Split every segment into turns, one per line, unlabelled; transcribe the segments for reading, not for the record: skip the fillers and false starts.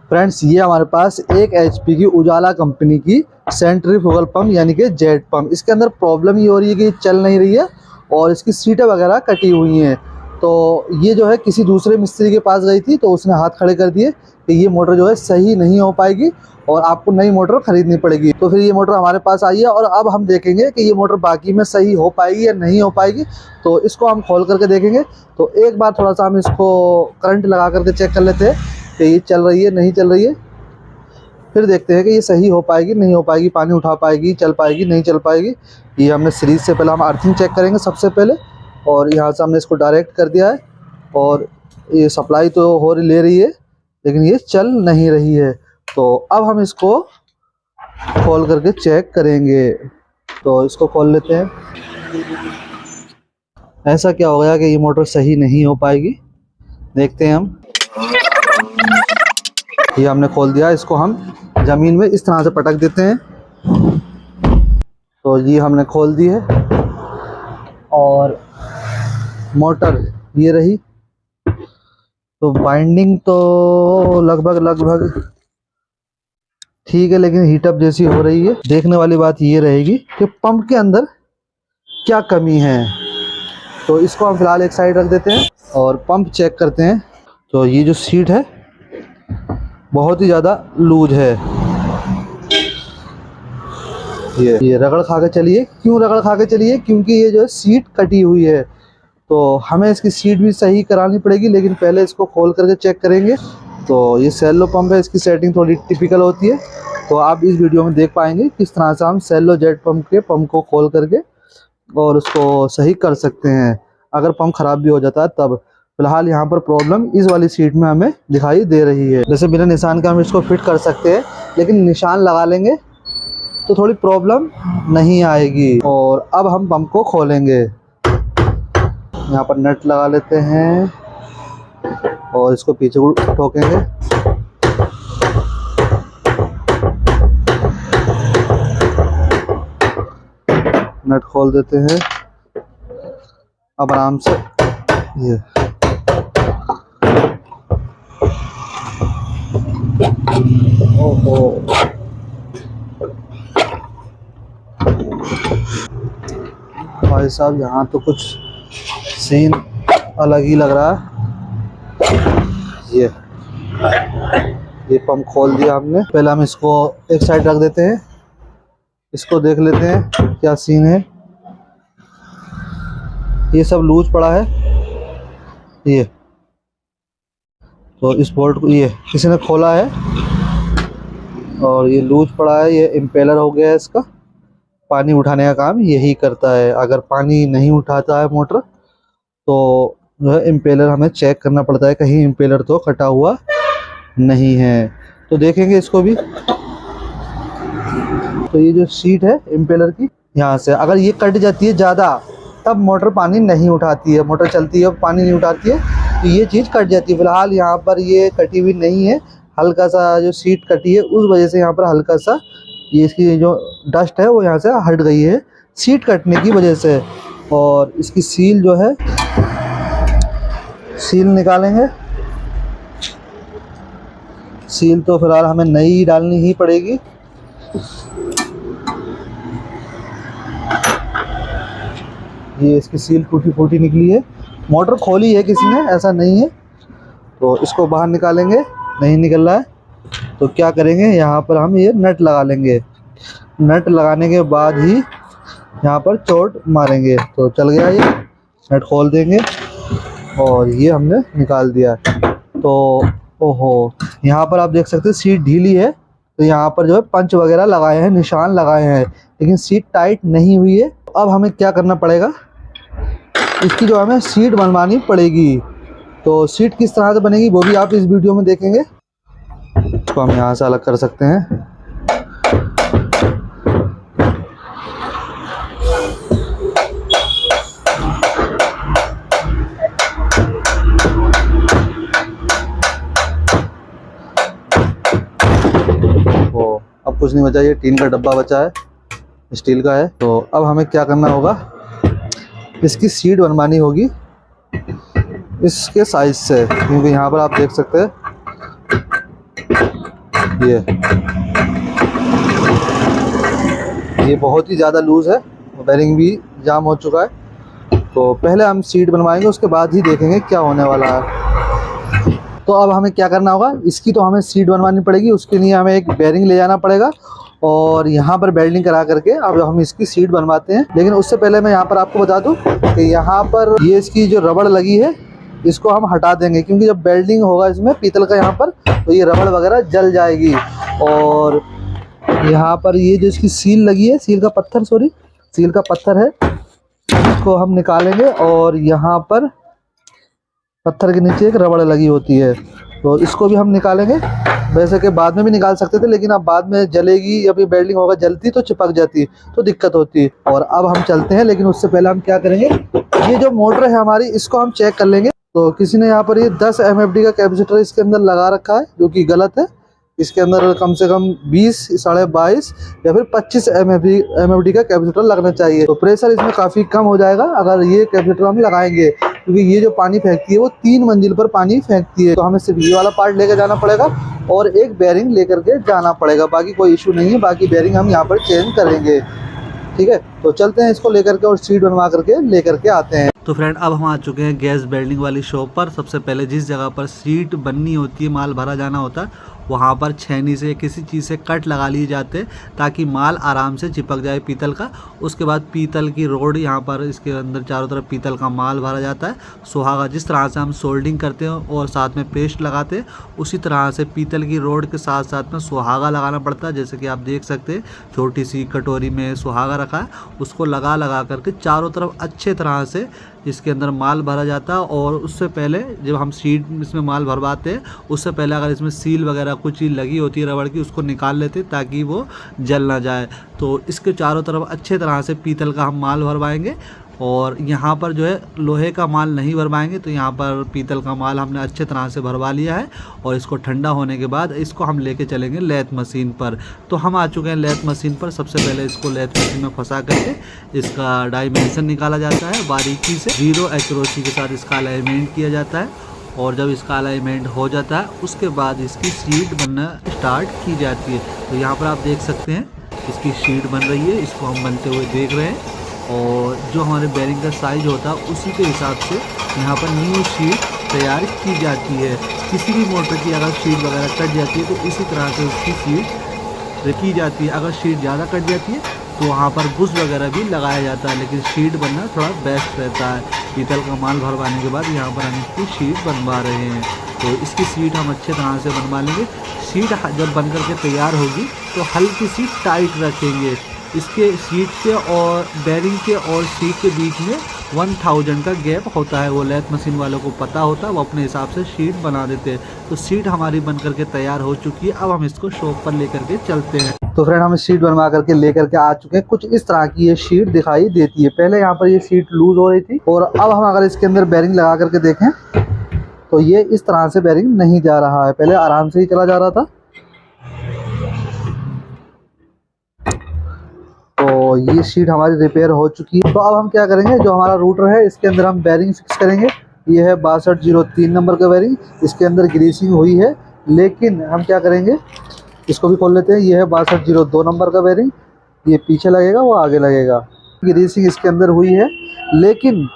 Friends ये हमारे पास एक एचपी की उजाला कंपनी की सेंट्रीफ्यूगल पंप यानी कि जेट पंप। इसके अंदर प्रॉब्लम ये हो रही है कि ये चल नहीं रही है और इसकी सीटें वगैरह कटी हुई हैं। तो ये जो है किसी दूसरे मिस्त्री के पास गई थी तो उसने हाथ खड़े कर दिए कि ये मोटर जो है सही नहीं हो पाएगी और आपको नई मोटर खरीदनी पड़ेगी। तो फिर ये मोटर हमारे पास आई है और अब हम देखेंगे कि ये मोटर बाकी में सही हो पाएगी या नहीं हो पाएगी। तो इसको हम खोल करके देखेंगे। तो एक बार थोड़ा सा हम इसको करंट लगा करके चेक कर लेते हैं कि ये चल रही है नहीं चल रही है। फिर देखते हैं कि ये सही हो पाएगी नहीं हो पाएगी, पानी उठा पाएगी, चल पाएगी नहीं चल पाएगी। ये हमने सीरीज से पहले हम अर्थिंग चेक करेंगे सबसे पहले, और यहाँ से हमने इसको डायरेक्ट कर दिया है और ये सप्लाई तो ले रही है लेकिन ये चल नहीं रही है। तो अब हम इसको खोल करके चेक करेंगे। तो इसको खोल लेते हैं। ऐसा क्या हो गया कि ये मोटर सही नहीं हो पाएगी, देखते हैं हम। ये हमने खोल दिया, इसको हम ज़मीन में इस तरह से पटक देते हैं। तो ये हमने खोल दी है और मोटर ये रही। तो बाइंडिंग तो लगभग ठीक है लेकिन हीटअप जैसी हो रही है। देखने वाली बात ये रहेगी कि पंप के अंदर क्या कमी है। तो इसको हम फिलहाल एक साइड रख देते हैं और पंप चेक करते हैं। तो ये जो सीट है बहुत ही ज़्यादा लूज है। ये रगड़ खा के चलिए। क्यों रगड़ खा के चलिए? क्योंकि ये जो है सीट कटी हुई है। तो हमें इसकी सीट भी सही करानी पड़ेगी, लेकिन पहले इसको खोल करके चेक करेंगे। तो ये सेल्लो पंप है, इसकी सेटिंग थोड़ी टिपिकल होती है। तो आप इस वीडियो में देख पाएंगे किस तरह से हम सेल्लो जेट पंप के पंप को खोल करके और उसको सही कर सकते हैं अगर पंप खराब भी हो जाता है तब। फिलहाल यहाँ पर प्रॉब्लम इस वाली सीट में हमें दिखाई दे रही है। जैसे बिना निशान का हम इसको फिट कर सकते हैं, लेकिन निशान लगा लेंगे तो थोड़ी प्रॉब्लम नहीं आएगी। और अब हम पंप को खोलेंगे। यहाँ पर नट लगा लेते हैं और इसको पीछे ठोकेंगे। नट खोल देते हैं। अब आराम से ये ओहो भाई साहब, यहाँ तो कुछ सीन अलग ही लग रहा है। ये पंप खोल दिया हमने। पहले हम इसको एक साइड रख देते हैं, इसको देख लेते हैं क्या सीन है। ये सब लूज पड़ा है। ये तो इस बोल्ट को ये किसी ने खोला है और ये लूज पड़ा है। ये इम्पेलर हो गया है, इसका पानी उठाने का काम यही करता है। अगर पानी नहीं उठाता है मोटर तो जो है इम्पेलर हमें चेक करना पड़ता है कहीं इम्पेलर तो कटा हुआ नहीं है। तो देखेंगे इसको भी। तो ये जो सीट है इम्पेलर की, यहाँ से अगर ये कट जाती है ज़्यादा तब मोटर पानी नहीं उठाती है। मोटर चलती है पानी नहीं उठाती है, तो ये चीज़ कट जाती है। फिलहाल यहाँ पर ये कटी हुई नहीं है, हल्का सा जो सीट कटी है उस वजह से यहाँ पर हल्का सा ये इसकी जो डस्ट है वो यहाँ से हट गई है सीट कटने की वजह से। और इसकी सील जो है, सील निकालेंगे। सील तो फिलहाल हमें नई डालनी ही पड़ेगी। ये इसकी सील टूटी फूटी निकली है। मोटर खोली है किसी ने, ऐसा नहीं है। तो इसको बाहर निकालेंगे, नहीं निकल रहा है तो क्या करेंगे, यहाँ पर हम ये नट लगा लेंगे। नट लगाने के बाद ही यहाँ पर चोट मारेंगे। तो चल गया ये, नट खोल देंगे और ये हमने निकाल दिया। तो ओहो, यहाँ पर आप देख सकते हैं सीट ढीली है। तो यहाँ पर जो है पंच वगैरह लगाए हैं, निशान लगाए हैं, लेकिन सीट टाइट नहीं हुई है। अब हमें क्या करना पड़ेगा, इसकी जो हमें सीट बनवानी पड़ेगी। तो सीट किस तरह से बनेगी वो भी आप इस वीडियो में देखेंगे। इसको हम यहाँ से अलग कर सकते हैं। अब कुछ नहीं बचा, ये टीन का डब्बा बचा है, स्टील का है। तो अब हमें क्या करना होगा, इसकी सीट बनवानी होगी इसके साइज से, क्योंकि यहाँ पर आप देख सकते हैं ये बहुत ही ज़्यादा लूज़ है, बेरिंग भी जाम हो चुका है। तो पहले हम सीट बनवाएंगे, उसके बाद ही देखेंगे क्या होने वाला है। तो अब हमें क्या करना होगा, इसकी तो हमें सीट बनवानी पड़ेगी, उसके लिए हमें एक बेरिंग ले जाना पड़ेगा और यहाँ पर वेल्डिंग करा करके अब हम इसकी सीट बनवाते हैं। लेकिन उससे पहले मैं यहाँ पर आपको बता दूँ कि यहाँ पर ये इसकी जो रबड़ लगी है इसको हम हटा देंगे, क्योंकि जब वेल्डिंग होगा इसमें पीतल का यहाँ पर, तो ये रबड़ वगैरह जल जाएगी। और यहाँ पर ये जो इसकी सील लगी है, सील का पत्थर है, इसको हम निकालेंगे। और यहाँ पर पत्थर के नीचे एक रबड़ लगी होती है, तो इसको भी हम निकालेंगे। वैसे कि बाद में भी निकाल सकते थे, लेकिन अब बाद में जलेगी या फिर वेल्डिंग होगा, जलती तो चिपक जाती तो दिक्कत होती है। और अब हम चलते हैं, लेकिन उससे पहले हम क्या करेंगे, ये जो मोटर है हमारी इसको हम चेक कर लेंगे। तो किसी ने यहाँ पर ये 10 MFD का कैपेसिटर इसके अंदर लगा रखा है, जो कि गलत है। इसके अंदर कम से कम 20, 22.5 या फिर 25 MFD का कैपेसिटर लगना चाहिए। तो प्रेशर इसमें काफ़ी कम हो जाएगा अगर ये कैपेसिटर हम लगाएंगे, क्योंकि ये जो पानी फेंकती है वो 3 मंजिल पर पानी फेंकती है। तो हमें सिर्फ ये वाला पार्ट लेकर जाना पड़ेगा और एक बेरिंग लेकर के जाना पड़ेगा, बाकी कोई इशू नहीं है। बाकी बेरिंग हम यहाँ पर चेंज करेंगे, ठीक है। तो चलते हैं इसको लेकर के और सीट बनवा करके लेकर के आते हैं।
तो फ्रेंड अब हम आ चुके हैं गैस वेल्डिंग वाली शॉप पर। सबसे पहले जिस जगह पर सीट बननी होती है, माल भरा जाना होता है, वहाँ पर छेनी से किसी चीज़ से कट लगा लिए जाते हैं ताकि माल आराम से चिपक जाए पीतल का। उसके बाद पीतल की रोड यहाँ पर इसके अंदर चारों तरफ पीतल का माल भरा जाता है। सुहागा जिस तरह से हम सोल्डिंग करते हैं और साथ में पेस्ट लगाते हैं, उसी तरह से पीतल की रोड के साथ साथ में सुहागा लगाना पड़ता है। जैसे कि आप देख सकते हैं छोटी सी कटोरी में सुहागा रखा है, उसको लगा करके चारों तरफ अच्छे तरह से इसके अंदर माल भरा जाता है। और उससे पहले जब हम सीट इसमें माल भरवाते हैं, उससे पहले अगर इसमें सील वगैरह कुछ चीज़ लगी होती है रबड़ की, उसको निकाल लेते हैं ताकि वो जल ना जाए। तो इसके चारों तरफ अच्छे तरह से पीतल का हम माल भरवाएंगे। और यहाँ पर जो है लोहे का माल नहीं भरवाएंगे, तो यहाँ पर पीतल का माल हमने अच्छे तरह से भरवा लिया है। और इसको ठंडा होने के बाद इसको हम लेके चलेंगे लेथ मशीन पर। तो हम आ चुके हैं लेथ मशीन पर। सबसे पहले इसको लेथ मशीन में फंसा करके इसका डायमेंशन निकाला जाता है बारीकी से, 0 एक्यूरेसी के साथ इसका अलाइनमेंट किया जाता है। और जब इसका अलाइनमेंट हो जाता है उसके बाद इसकी शीट बनना स्टार्ट की जाती है। तो यहाँ पर आप देख सकते हैं इसकी शीट बन रही है, इसको हम बनते हुए देख रहे हैं। और जो हमारे बेरिंग का साइज होता है उसी के हिसाब से यहाँ पर न्यू शीट तैयार की जाती है। किसी भी मोटर की अगर शीट वगैरह कट जाती है तो इसी तरह से उसकी शीट की जाती है। अगर शीट ज़्यादा कट जाती है तो वहाँ पर बुश वगैरह भी लगाया जाता है, लेकिन शीट बनना थोड़ा बेस्ट रहता है। पीतल का माल भरवाने के बाद यहाँ पर हम इसकी शीट बनवा रहे हैं। तो इसकी सीट हम अच्छे तरह से बनवा लेंगे। सीट जब बन कर के तैयार होगी तो हल्की सी टाइट रखेंगे। इसके सीट के और बेरिंग के और सीट के बीच में 1000 का गैप होता है। वो लेथ मशीन वालों को पता होता है, वो अपने हिसाब से शीट बना देते हैं। तो सीट हमारी बन करके तैयार हो चुकी है। अब हम इसको शॉप पर लेकर के चलते हैं।
तो फ्रेंड हम शीट बनवा करके लेकर के आ चुके हैं। कुछ इस तरह की ये शीट दिखाई देती है। पहले यहाँ पर ये शीट लूज हो रही थी, और अब हम अगर इसके अंदर बेरिंग लगा करके देखें तो ये इस तरह से बेरिंग नहीं जा रहा है। पहले आराम से ही चला जा रहा था। तो ये शीट हमारी रिपेयर हो चुकी है। तो अब हम क्या करेंगे, जो हमारा रूटर है इसके अंदर हम बेरिंग फिक्स करेंगे। ये है 6203 नंबर का बेरिंग, इसके अंदर ग्रीसिंग हुई है। लेकिन हम क्या करेंगे, इसको भी खोल लेते हैं। ये है 6202 नंबर का बेरिंग, ये पीछे लगेगा वो आगे लगेगा। ग्रीसिंग इसके अंदर हुई है, लेकिन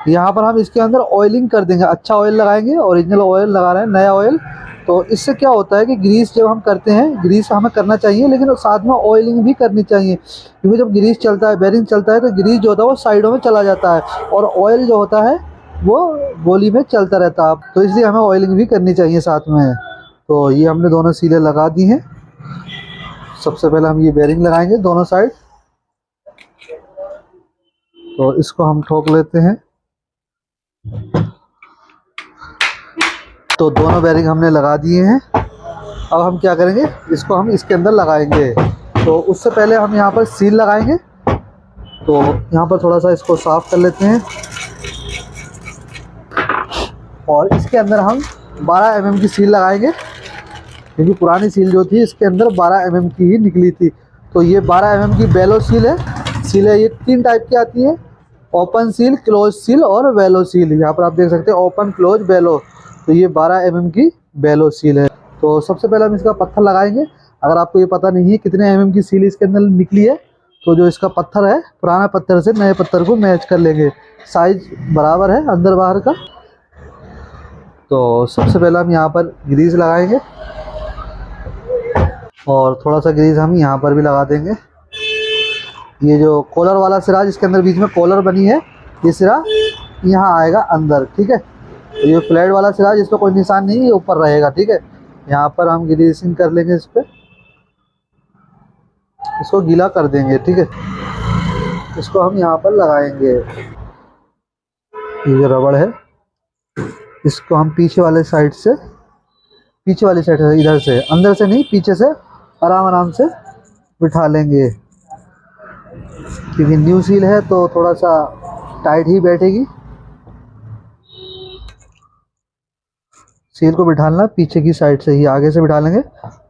यहाँ पर हम इसके अंदर ऑयलिंग कर देंगे। अच्छा ऑयल लगाएंगे, ओरिजिनल ऑयल लगा रहे हैं, नया ऑयल। तो इससे क्या होता है कि ग्रीस जब हम करते हैं, ग्रीस हमें करना चाहिए लेकिन साथ में ऑयलिंग भी करनी चाहिए, क्योंकि जब ग्रीस चलता है, बेरिंग चलता है, तो ग्रीस जो होता है वो साइडों में चला जाता है और ऑयल जो होता है वो गोली में चलता रहता है। तो इसलिए हमें ऑयलिंग भी करनी चाहिए साथ में। तो ये हमने दोनों सीलें लगा दी हैं। सबसे पहले हम ये बेरिंग लगाएंगे दोनों साइड। तो इसको हम ठोक लेते हैं। तो दोनों बेरिंग हमने लगा दिए हैं। अब हम क्या करेंगे, इसको हम इसके अंदर लगाएंगे। तो उससे पहले हम यहाँ पर सील लगाएंगे। तो यहाँ पर थोड़ा सा इसको साफ कर लेते हैं और इसके अंदर हम 12 mm की सील लगाएंगे, क्योंकि पुरानी सील जो थी इसके अंदर 12 mm की ही निकली थी। तो ये 12 mm की बेलो सील है। ये 3 टाइप की आती है, ओपन सील, क्लोज सील और वेलो सील। यहाँ पर आप देख सकते हैं ओपन, क्लोज, बेलो। तो ये 12 mm की बेलो सील है। तो सबसे पहले हम इसका पत्थर लगाएंगे। अगर आपको ये पता नहीं है कितने mm की सील इसके अंदर निकली है, तो जो इसका पत्थर है पुराना पत्थर से नए पत्थर को मैच कर लेंगे, साइज बराबर है अंदर बाहर का। तो सबसे पहले हम यहाँ पर ग्रीस लगाएंगे और थोड़ा सा ग्रीस हम यहाँ पर भी लगा देंगे। ये जो कॉलर वाला सिरा जिसके अंदर बीच में कॉलर बनी है, ये सिरा यहाँ आएगा अंदर, ठीक है। तो ये फ्लैट वाला सिरा जिस पर कोई निशान नहीं है, ये ऊपर रहेगा, ठीक है। यहाँ पर हम ग्रीसिंग कर लेंगे, इस पर इसको गीला कर देंगे, ठीक है। इसको हम यहाँ पर लगाएंगे। ये जो रबड़ है इसको हम पीछे वाले साइड से, पीछे वाली साइड से, इधर से, अंदर से नहीं, पीछे से आराम आराम से बिठा लेंगे, क्योंकि न्यू सील है तो थोड़ा सा टाइट ही बैठेगी। सील को बिठाना पीछे की साइड से ही, आगे से बिठा लेंगे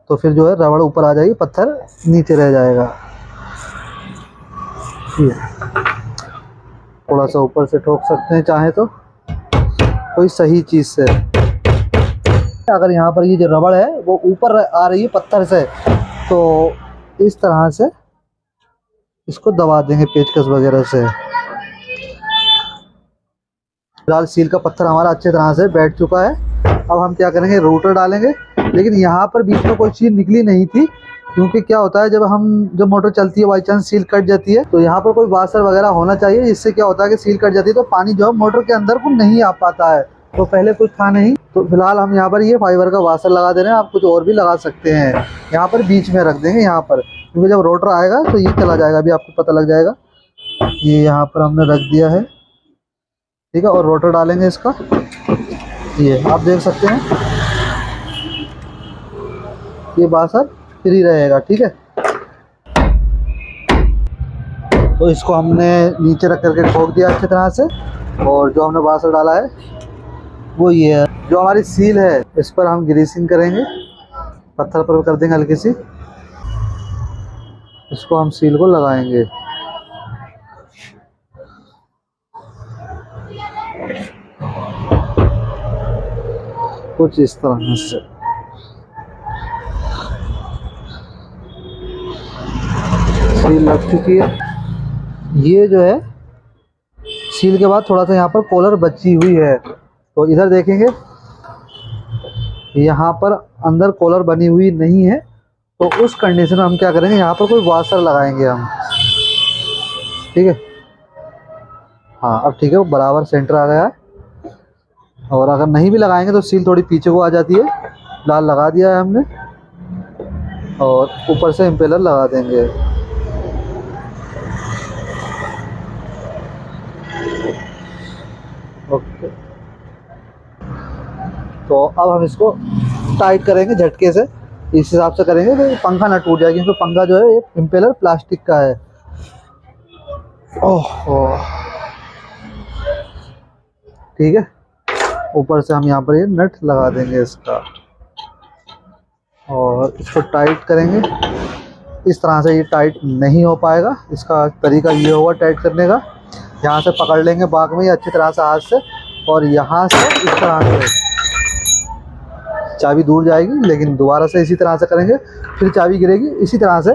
तो फिर जो है रबड़ ऊपर आ जाएगी, पत्थर नीचे रह जाएगा। ये थोड़ा सा ऊपर से ठोक सकते हैं चाहे तो, कोई सही चीज़ से। अगर यहाँ पर ये जो रबड़ है वो ऊपर आ रही है पत्थर से, तो इस तरह से इसको दबा देंगे पेचकस वगैरह से। फिलहाल सील का पत्थर हमारा अच्छे तरह से बैठ चुका है। अब हम क्या करेंगे, रोटर डालेंगे। लेकिन यहाँ पर बीच में कोई चीज़ निकली नहीं थी, क्योंकि क्या होता है जब मोटर चलती है बाई चांस सील कट जाती है, तो यहाँ पर कोई वाशर वगैरह होना चाहिए, जिससे क्या होता है कि सील कट जाती है तो पानी जो है मोटर के अंदर को नहीं आ पाता है। तो पहले कुछ था नहीं, तो फिलहाल हम यहाँ पर ये फाइबर का वाशर लगा दे रहे हैं। आप कुछ और भी लगा सकते हैं, यहाँ पर बीच में रख देंगे यहाँ पर, क्योंकि जब रोटर आएगा तो ये चला जाएगा, अभी आपको पता लग जाएगा। ये यहाँ पर हमने रख दिया है, ठीक है। और रोटर डालेंगे इसका, ये आप देख सकते हैं, ये वाशर फ्री रहेगा, ठीक है। तो इसको हमने नीचे रख करके ठोक दिया अच्छी तरह से, और जो हमने वाशर डाला है वो ये है। जो हमारी सील है इस पर हम ग्रीसिंग करेंगे, पत्थर पर कर देंगे हल्की सी, इसको हम सील को लगाएंगे। कुछ इस तरह से सील लग चुकी है। ये जो है सील के बाद थोड़ा सा यहाँ पर कॉलर बची हुई है, तो इधर देखेंगे यहाँ पर अंदर कॉलर बनी हुई नहीं है। तो उस कंडीशन में हम क्या करेंगे, यहाँ पर कोई वाशर लगाएंगे हम, ठीक है। हाँ अब ठीक है, वो बराबर सेंटर आ गया है। और अगर नहीं भी लगाएंगे तो सील थोड़ी पीछे को आ जाती है। फिलहाल लगा दिया है हमने, और ऊपर से इम्पेलर लगा देंगे। ओके, तो अब हम इसको टाइट करेंगे झटके से, इस हिसाब से करेंगे तो पंखा ना टूट जाए, क्योंकि पंखा जो है ये इम्पेलर प्लास्टिक का है। ओह ठीक है, ऊपर से हम यहाँ पर ये नट लगा देंगे इसका, और इसको टाइट करेंगे। इस तरह से ये टाइट नहीं हो पाएगा, इसका तरीका ये होगा टाइट करने का। यहाँ से पकड़ लेंगे बाग में अच्छी तरह से हाथ से, और यहाँ से इस तरह से चाबी दूर जाएगी, लेकिन दोबारा से इसी तरह से करेंगे, फिर चाबी गिरेगी। इसी तरह से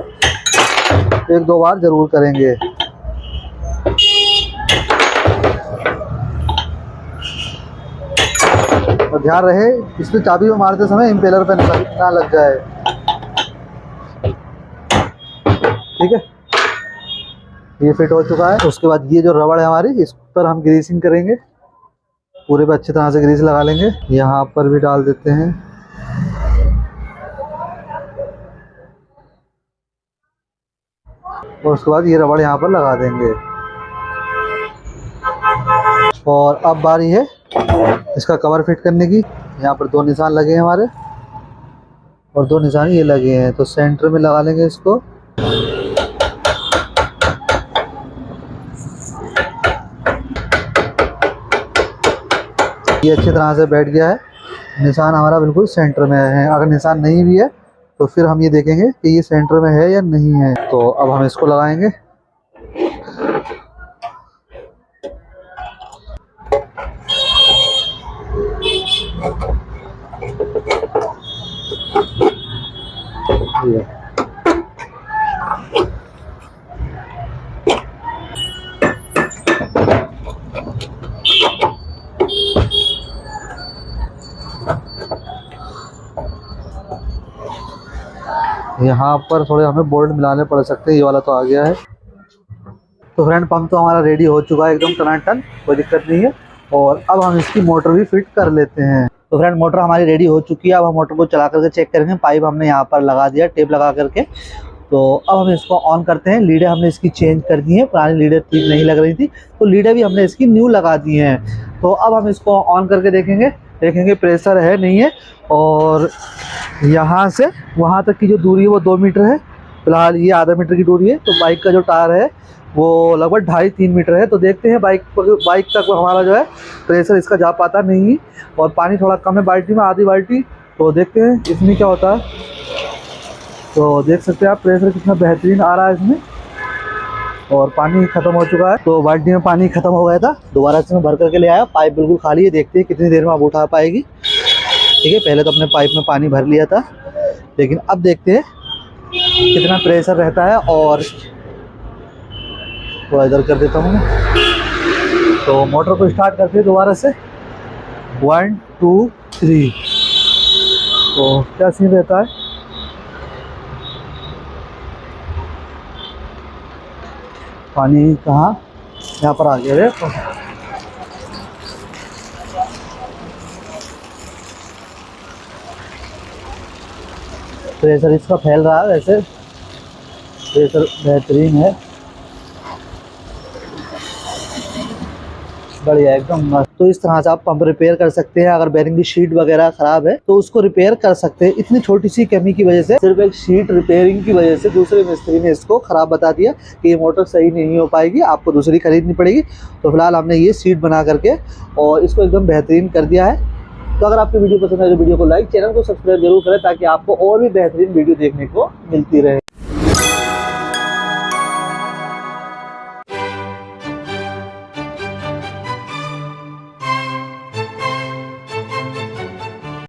एक दो बार ज़रूर करेंगे। और ध्यान रहे इसमें चाबी में मारते समय इम्पेलर पे ना लग जाए, ठीक है। ये फिट हो चुका है। उसके बाद ये जो रबड़ है हमारी, इस पर हम ग्रीसिंग करेंगे, पूरे पे अच्छी तरह से ग्रीस लगा लेंगे। यहाँ पर भी डाल देते हैं। और उसके बाद ये रबड़ यहाँ पर लगा देंगे। और अब बारी है इसका कवर फिट करने की। यहाँ पर दो निशान लगे हैं हमारे, और दो निशान ये लगे हैं, तो सेंटर में लगा लेंगे इसको। ये अच्छी तरह से बैठ गया है, निशान हमारा बिल्कुल सेंटर में है। अगर निशान नहीं भी है तो फिर हम ये देखेंगे कि ये सेंटर में है या नहीं है। तो अब हम इसको लगाएंगे। ये यहाँ पर थोड़े हमें बोल्ट मिलाने पड़ सकते हैं। ये वाला तो आ गया है। तो फ्रेंड पंप तो हमारा रेडी हो चुका है एकदम टनाटन, कोई दिक्कत नहीं है। और अब हम इसकी मोटर भी फिट कर लेते हैं। तो फ्रेंड मोटर हमारी रेडी हो चुकी है। अब हम मोटर को चला करके चेक करेंगे। पाइप हमने यहाँ पर लगा दिया टेप लगा करके। तो अब हम इसको ऑन करते हैं। लीडें हमने इसकी चेंज कर दी हैं, पुरानी लीडें ठीक नहीं लग रही थी, तो लीडें भी हमने इसकी न्यू लगा दी हैं। तो अब हम इसको ऑन करके देखेंगे प्रेशर है नहीं है। और यहाँ से वहाँ तक की जो दूरी है वो 2 मीटर है, फिलहाल ये आधा मीटर की दूरी है। तो बाइक का जो टायर है वो लगभग 2.5-3 मीटर है। तो देखते हैं बाइक तक हमारा जो है प्रेशर इसका जा पाता नहीं। और पानी थोड़ा कम है बाल्टी में, आधी बाल्टी। तो देखते हैं इसमें क्या होता है। तो देख सकते हैं आप प्रेशर कितना बेहतरीन आ रहा है इसमें। और पानी खत्म हो चुका है। तो बाल्टी में पानी खत्म हो गया था, दोबारा से मैं भर करके ले आया। पाइप बिल्कुल खाली है, देखते हैं कितनी देर में आप उठा पाएगी। ठीक है, पहले तो अपने पाइप में पानी भर लिया था, लेकिन अब देखते हैं कितना प्रेशर रहता है। और थोड़ा इधर कर देता हूँ। तो मोटर को स्टार्ट करते हैं दोबारा से, 1 2 3। तो क्या सीन रहता है, पानी कहाँ, यहाँ पर आ गया है। प्रेशर इसका फैल रहा है, वैसे प्रेशर बेहतरीन है, बढ़िया एकदम मस्त। तो इस तरह से आप पंप रिपेयर कर सकते हैं। अगर बेरिंग की शीट वगैरह खराब है तो उसको रिपेयर कर सकते हैं। इतनी छोटी सी कमी की वजह से, सिर्फ एक शीट रिपेयरिंग की वजह से दूसरे मिस्त्री ने इसको खराब बता दिया कि ये मोटर सही नहीं हो पाएगी, आपको दूसरी खरीदनी पड़ेगी। तो फिलहाल हमने ये शीट बना करके और इसको एकदम बेहतरीन कर दिया है। तो अगर आपको वीडियो पसंद है तो वीडियो को लाइक, चैनल को सब्सक्राइब जरूर करें ताकि आपको और भी बेहतरीन वीडियो देखने को मिलती रहे।